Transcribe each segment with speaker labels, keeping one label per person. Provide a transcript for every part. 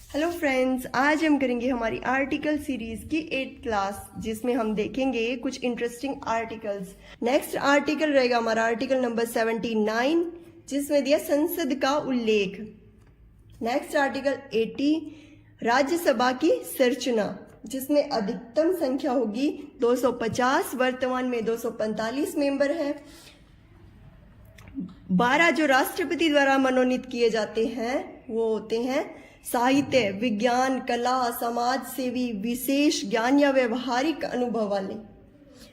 Speaker 1: Hello friends, आज हम करेंगे हमारी आर्टिकल सीरीज की 8th क्लास, जिसमें हम देखेंगे कुछ इंटरेस्टिंग आर्टिकल्स। नेक्स्ट आर्टिकल रहेगा हमारा आर्टिकल नंबर 79, जिसमें दिया संसद का उल्लेख। नेक्स्ट आर्टिकल 80, राज्यसभा की संरचना, जिसमें अधिकतम संख्या होगी 250, वर्तमान में 245 मेंबर है। 12 जो राष्ट्रपति द्वारा मनोनीत किए जाते हैं वो होते हैं साहित्य, विज्ञान, कला, समाज सेवी, विशेष ज्ञान या व्यवहारिक अनुभव वाले।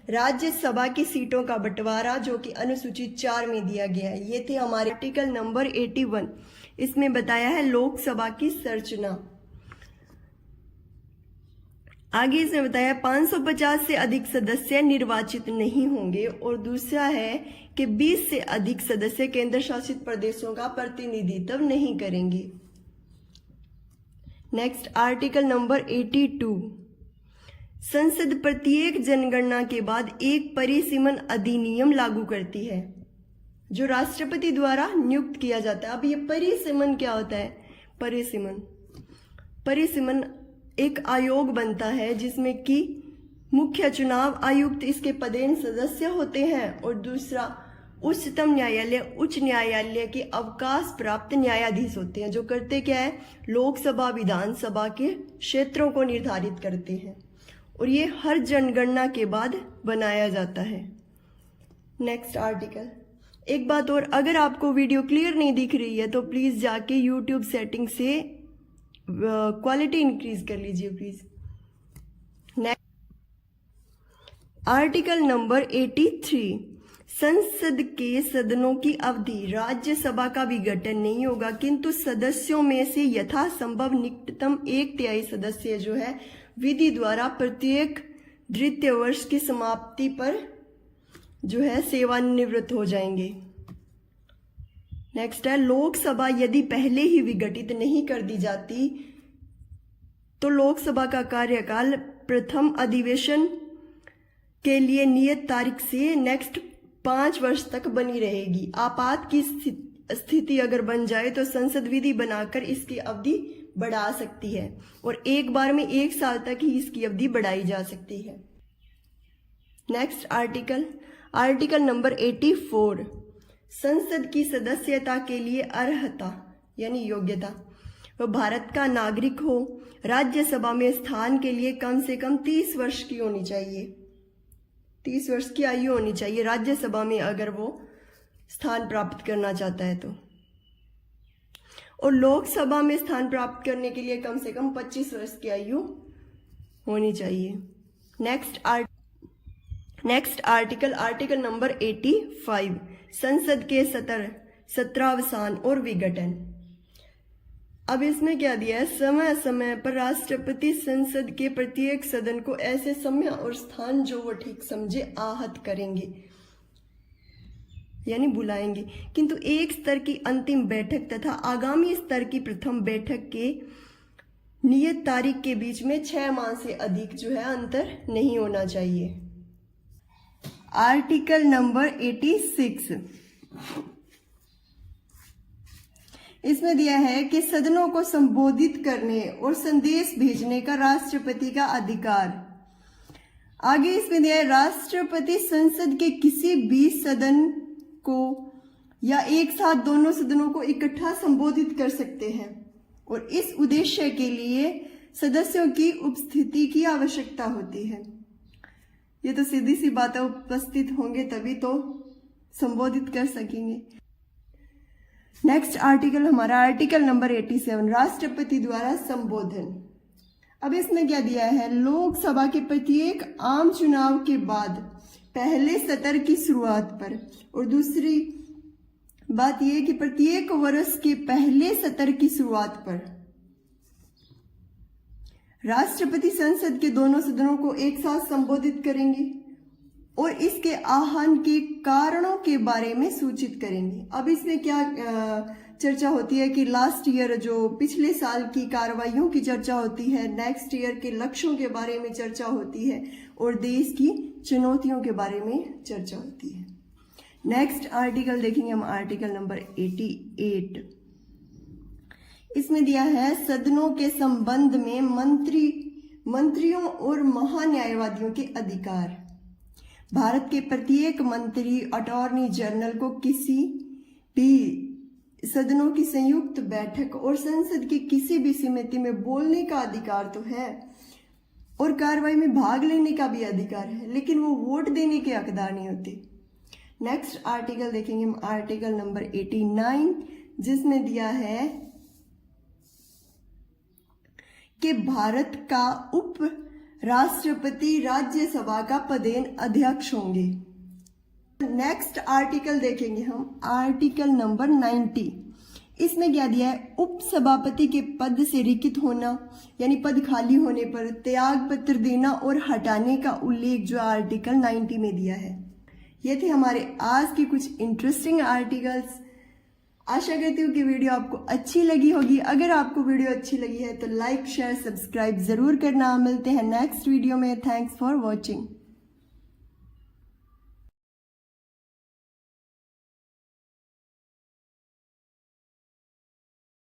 Speaker 1: राज्यसभा की सीटों का बंटवारा जो कि अनुसूची 4 में दिया गया है। ये थे हमारे आर्टिकल नंबर 81। इसमें बताया है लोकसभा की संरचना। आगे इसमें बताया 550 से अधिक सदस्य निर्वाचित नहीं होंगे, और दूसरा है कि 20 से अधिक सदस्य केंद्र शासित प्रदेशों का प्रतिनिधित्व नहीं करेंगे। नेक्स्ट आर्टिकल नंबर 82, संसद प्रत्येक जनगणना के बाद एक परिसीमन अधिनियम लागू करती है जो राष्ट्रपति द्वारा नियुक्त किया जाता है। अब ये परिसीमन क्या होता है? परिसीमन एक आयोग बनता है जिसमें कि मुख्य चुनाव आयुक्त इसके पदेन सदस्य होते हैं, और दूसरा उच्चतम न्यायालय, उच्च न्यायालय के अवकाश प्राप्त न्यायाधीश होते हैं, जो करते क्या है, लोकसभा विधानसभा के क्षेत्रों को निर्धारित करते हैं, और ये हर जनगणना के बाद बनाया जाता है। नेक्स्ट आर्टिकल, एक बात और, अगर आपको वीडियो क्लियर नहीं दिख रही है तो प्लीज जाके यूट्यूब सेटिंग से क्वालिटी इंक्रीज कर लीजिए प्लीज। नेक्स्ट आर्टिकल नंबर 83, संसद के सदनों की अवधि, राज्यसभा का विघटन नहीं होगा, किंतु सदस्यों में से यथासंभव निकटतम 1/3 सदस्य जो है विधि द्वारा प्रत्येक द्वितीय वर्ष की समाप्ति पर जो है सेवानिवृत्त हो जाएंगे। नेक्स्ट है लोकसभा यदि पहले ही विघटित नहीं कर दी जाती तो लोकसभा का कार्यकाल प्रथम अधिवेशन के लिए नियत तारीख से नेक्स्ट 5 वर्ष तक बनी रहेगी। आपात की स्थिति अगर बन जाए तो संसद विधि बनाकर इसकी अवधि बढ़ा सकती है, और एक बार में 1 साल तक ही इसकी अवधि बढ़ाई जा सकती है। नेक्स्ट आर्टिकल नंबर 84, संसद की सदस्यता के लिए अर्हता यानी योग्यता, वह भारत का नागरिक हो, राज्यसभा में स्थान के लिए कम से कम 30 वर्ष की होनी चाहिए, 30 वर्ष की आयु होनी चाहिए राज्यसभा में अगर वो स्थान प्राप्त करना चाहता है तो, और लोकसभा में स्थान प्राप्त करने के लिए कम से कम 25 वर्ष की आयु होनी चाहिए। नेक्स्ट आर्टिकल नंबर 85, संसद के सत्रावसान और विघटन। अब इसमें क्या दिया है, समय समय पर राष्ट्रपति संसद के प्रत्येक सदन को ऐसे समय और स्थान जो वो ठीक समझे आहत करेंगे यानी बुलाएंगे, किंतु एक स्तर की अंतिम बैठक तथा आगामी स्तर की प्रथम बैठक के नियत तारीख के बीच में 6 माह से अधिक जो है अंतर नहीं होना चाहिए। आर्टिकल नंबर 86, इसमें दिया है कि सदनों को संबोधित करने और संदेश भेजने का राष्ट्रपति का अधिकार। आगे इसमें दिया है राष्ट्रपति संसद के किसी भी सदन को या एक साथ दोनों सदनों को इकट्ठा संबोधित कर सकते हैं, और इस उद्देश्य के लिए सदस्यों की उपस्थिति की आवश्यकता होती है। ये तो सीधी सी बात है, उपस्थित होंगे तभी तो संबोधित कर सकेंगे। नेक्स्ट आर्टिकल हमारा आर्टिकल नंबर 87, राष्ट्रपति द्वारा संबोधन। अब इसमें क्या दिया है, लोकसभा के प्रत्येक आम चुनाव के बाद पहले सत्र की शुरुआत पर, और दूसरी बात यह कि प्रत्येक वर्ष के पहले सत्र की शुरुआत पर राष्ट्रपति संसद के दोनों सदनों को एक साथ संबोधित करेंगे और इसके आह्वान के कारणों के बारे में सूचित करेंगे। अब इसमें क्या चर्चा होती है कि लास्ट ईयर जो पिछले साल की कार्रवाइयों की चर्चा होती है, नेक्स्ट ईयर के लक्ष्यों के बारे में चर्चा होती है, और देश की चुनौतियों के बारे में चर्चा होती है। नेक्स्ट आर्टिकल देखेंगे हम आर्टिकल नंबर 88, इसमें दिया है सदनों के संबंध में मंत्रियों और महान्यायवादियों के अधिकार। भारत के प्रत्येक मंत्री अटॉर्नी जनरल को किसी भी सदनों की संयुक्त बैठक और संसद की किसी भी समिति में बोलने का अधिकार तो है और कार्रवाई में भाग लेने का भी अधिकार है, लेकिन वो वोट देने के हकदार नहीं होते। नेक्स्ट आर्टिकल देखेंगे हम, आर्टिकल नंबर 89, जिसमें दिया है कि भारत का उप राष्ट्रपति राज्यसभा का पदेन अध्यक्ष होंगे। नेक्स्ट आर्टिकल देखेंगे हम, आर्टिकल नंबर 90। इसमें क्या दिया है, उप सभापति के पद से रिक्त होना यानी पद खाली होने पर त्याग पत्र देना और हटाने का उल्लेख जो आर्टिकल 90 में दिया है। ये थे हमारे आज के कुछ इंटरेस्टिंग आर्टिकल्स। आशा करती हूँ कि वीडियो आपको अच्छी लगी होगी। अगर आपको वीडियो अच्छी लगी है तो लाइक शेयर सब्सक्राइब जरूर करना। मिलते हैं नेक्स्ट वीडियो में। Thanks for watching.